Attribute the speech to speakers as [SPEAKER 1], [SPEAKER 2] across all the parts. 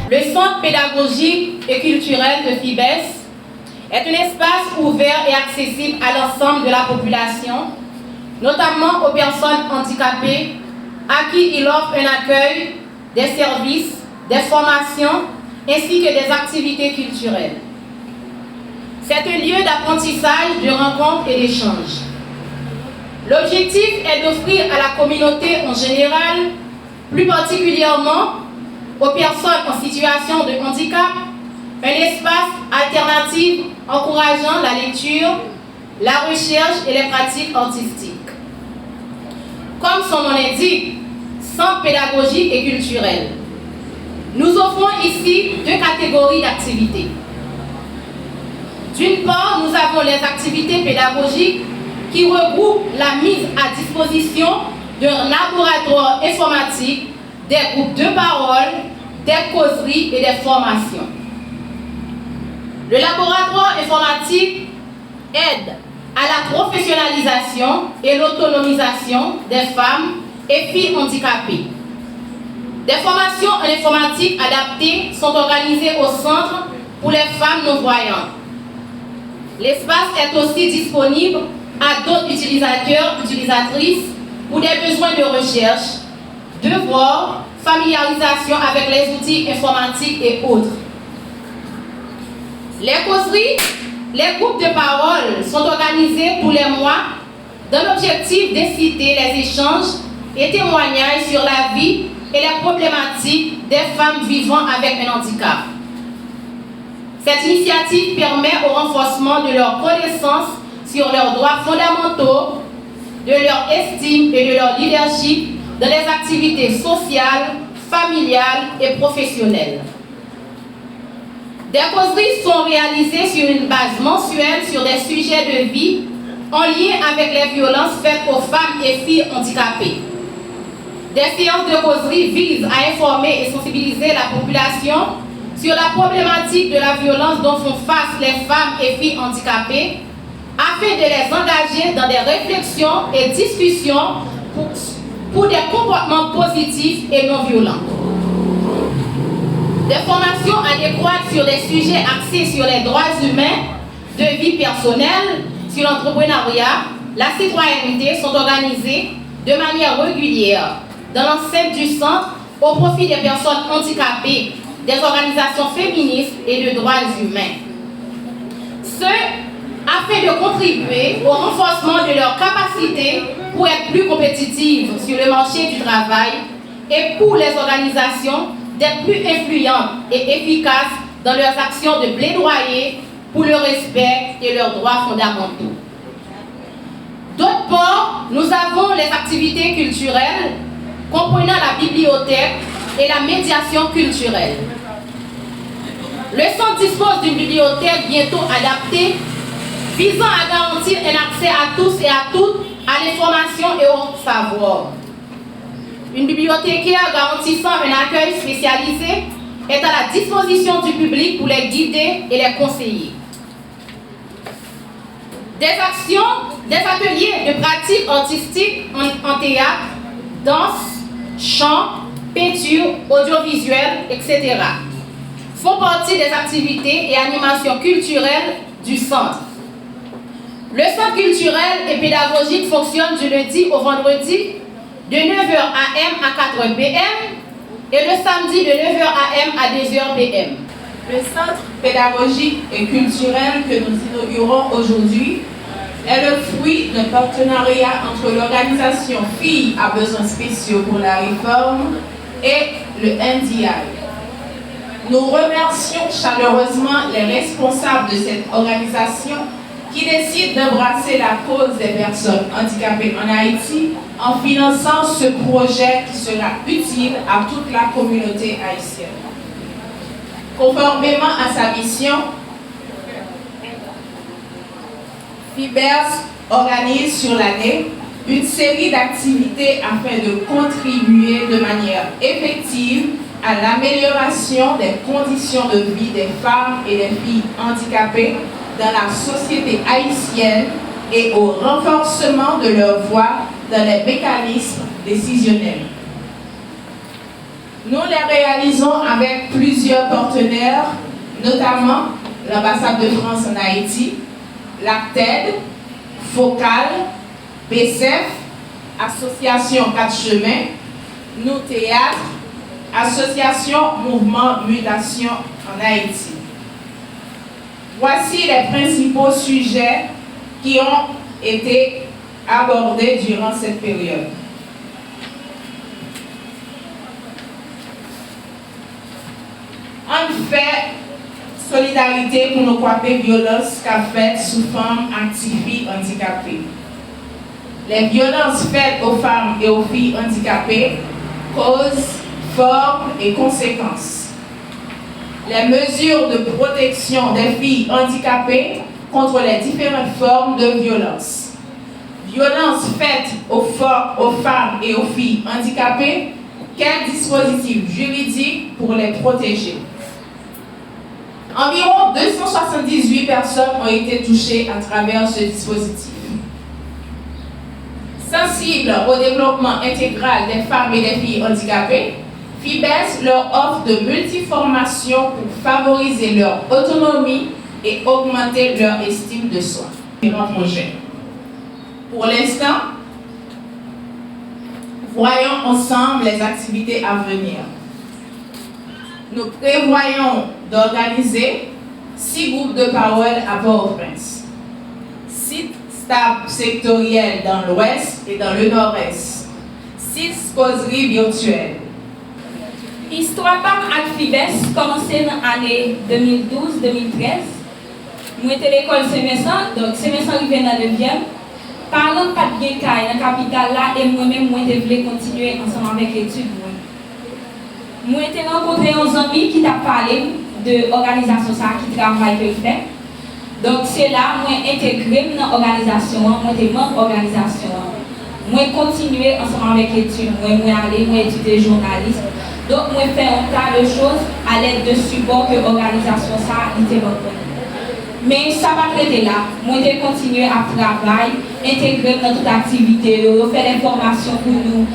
[SPEAKER 1] Le Centre pédagogique et culturel de FIBES est un espace ouvert et accessible à l'ensemble de la population, notamment aux personnes handicapées, à qui il offre un accueil, des services, des formations, ainsi que des activités culturelles. C'est un lieu d'apprentissage, de rencontres et d'échanges. L'objectif est d'offrir à la communauté en général, plus particulièrement aux personnes en situation de handicap, un espace alternatif encourageant la lecture, la recherche et les pratiques artistiques. Comme son nom l'indique, centre pédagogique et culturel. Nous offrons ici deux catégories d'activités. D'une part, nous avons les activités pédagogiques qui regroupent la mise à disposition d'un laboratoire informatique, des groupes de parole, des causeries et des formations. Le laboratoire informatique aide à la professionnalisation et l'autonomisation des femmes et filles handicapées. Des formations en informatique adaptées sont organisées au centre pour les femmes non-voyantes. L'espace est aussi disponible à d'autres utilisateurs, utilisatrices pour des besoins de recherche, devoirs, familiarisation avec les outils informatiques et autres. Les causeries, les groupes de parole sont organisés tous les mois dans l'objectif d'inciter les échanges et témoignages sur la vie et les problématiques des femmes vivant avec un handicap. Cette initiative permet au renforcement de leur connaissance sur leurs droits fondamentaux, de leur estime et de leur leadership dans les activités sociales, familiales et professionnelles. Des causeries sont réalisées sur une base mensuelle sur des sujets de vie en lien avec les violences faites aux femmes et filles handicapées. Des séances de causerie visent à informer et sensibiliser la population sur la problématique de la violence dont font face les femmes et filles handicapées, afin de les engager dans des réflexions et discussions pour des comportements positifs et non violents. Des formations adéquates sur des sujets axés sur les droits humains, de vie personnelle, sur l'entrepreneuriat, la citoyenneté sont organisées de manière régulière dans l'enceinte du centre au profit des personnes handicapées, des organisations féministes et de droits humains. Ce, afin de contribuer au renforcement de leurs capacités pour être plus compétitives sur le marché du travail et pour les organisations d'être plus influentes et efficaces dans leurs actions de plaidoyer pour le respect et leurs droits fondamentaux. D'autre part, nous avons les activités culturelles comprenant la bibliothèque et la médiation culturelle. Le centre dispose d'une bibliothèque bientôt adaptée visant à garantir un accès à tous et à toutes à l'information et au savoir. Une bibliothécaire garantissant un accueil spécialisé est à la disposition du public pour les guider et les conseiller. Des actions, des ateliers de pratiques artistiques en théâtre, danse, chant, peinture, audiovisuel, etc. font partie des activités et animations culturelles du centre. Le centre culturel et pédagogique fonctionne du lundi au vendredi de 9h AM à 4h PM et le samedi de 9h AM à 2h PM.
[SPEAKER 2] Le centre pédagogique et culturel que nous inaugurons aujourd'hui est le fruit d'un partenariat entre l'organisation Filles à besoins spéciaux pour la réforme et le NDI. Nous remercions chaleureusement les responsables de cette organisation qui décident d'embrasser la cause des personnes handicapées en Haïti en finançant ce projet qui sera utile à toute la communauté haïtienne. Conformément à sa mission, FIBES organise sur l'année une série d'activités afin de contribuer de manière effective à l'amélioration des conditions de vie des femmes et des filles handicapées dans la société haïtienne et au renforcement de leur voix dans les mécanismes décisionnels. Nous les réalisons avec plusieurs partenaires, notamment l'ambassade de France en Haïti, l'ACTED, Focal, BCF, Association 4 Chemins, Nous Théâtre, Association Mouvement Mutation en Haïti. Voici les principaux sujets qui ont été abordés durant cette période. En fait, solidarité pour nos coupés violences qu'a faites sous forme anti-filles handicapées. Les violences faites aux femmes et aux filles handicapées causent, formes et conséquences. Les mesures de protection des filles handicapées contre les différentes formes de violence. Violences faites aux femmes et aux filles handicapées, quel dispositif juridique pour les protéger? Environ 278 personnes ont été touchées à travers ce dispositif. Sensibles au développement intégral des femmes et des filles handicapées, FIBES leur offre de multiformations pour favoriser leur autonomie et augmenter leur estime de soi. Pour l'instant, voyons ensemble les activités à venir. Nous prévoyons d'organiser 6 groupes de parole à Port-au-Prince, 6 stables sectoriels dans l'Ouest et dans le Nord-Est, 6 causeries virtuelles.
[SPEAKER 3] Histoire par FIBES commencé dans l'année 2012-2013. Nous étions à l'école Saint-Vincent, donc Saint-Vincent arrivé dans le 9e. Parlant pas de bien dans la capitale là, et moi-même, je voulais continuer ensemble avec l'étude. Moi, j'ai rencontré un ami qui t'a parlé de l'organisation qui travaille que fait. Donc, c'est là que j'ai intégré dans l'organisation, moi, j'ai membre de l'organisation. Moi, continuer ensemble avec l'étude, moi, étudier journaliste. Donc, moi, faire un tas de choses à l'aide de support que l'organisation était bonne. Mais ça va traiter là. Moi, j'ai continué à travailler, intégrer dans toute activité, faire des formations pour nous.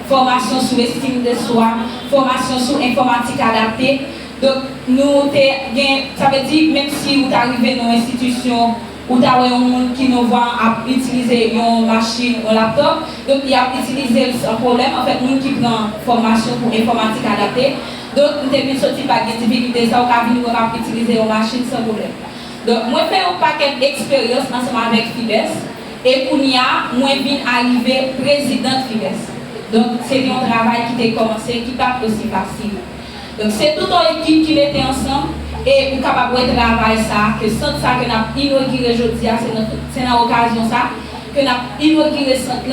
[SPEAKER 3] Formation sur l'estime de soi, formation sur informatique adaptée. Donc, nous, ça veut dire, même si vous arrivez dans une institution où vous avez un monde qui nous voit utiliser une machine, un laptop, donc il a utilisé sans problème. En fait, nous qui prend formation pour informatique adaptée, donc nous devons sortir par des difficultés, ça, nous avons utiliser une machine sans problème. Donc, moi, je fais un paquet d'expériences ensemble avec FIBES, et pour moi, je viens arriver président FIBES. Donc, c'est un travail qui a commencé, qui n'est pas aussi facile. Donc, c'est toute une équipe qui était ensemble et nous sommes capables de travailler ça, que sans ça que nous avons inauguré aujourd'hui, c'est dans l'occasion ça, que nous avons inauguré ce centre.